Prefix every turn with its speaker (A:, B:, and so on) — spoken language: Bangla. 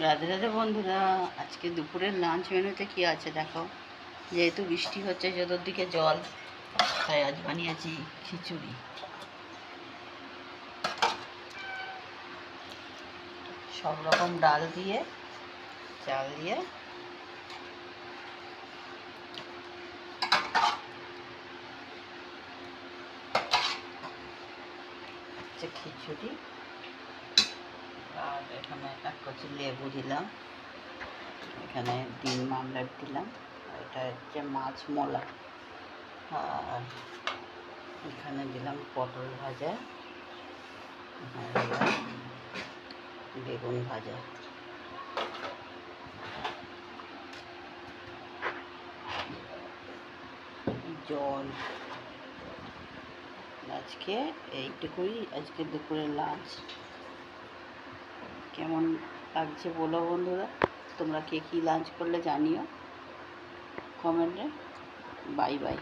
A: রাধে রাধে বন্ধুরা, আজকে দুপুরের লাঞ্চ মেনুতে কি আছে দেখো। যেহেতু বৃষ্টি হচ্ছে, চতুর্দিকে জল, তাই আজ বানিয়েছি খিচুড়ি। সব রকম ডাল দিয়ে, চাল দিয়ে খিচুড়ি। আর এখানে এক কচি লেবু দিলাম, এখানে ডিম আমলেট দিলাম, এটা হচ্ছে মাছ মোলা। আর এখানে দিলাম পটল ভাজা, এখানে দিলাম বেগুন ভাজা। জল। আজকে এইটুকুই আজকে দুপুরের লাঞ্চ। কেমন লাগছে বলো বন্ধুরা, তোমরা কে কী লাঞ্চ করলে জানিও কমেন্টে। Bye bye.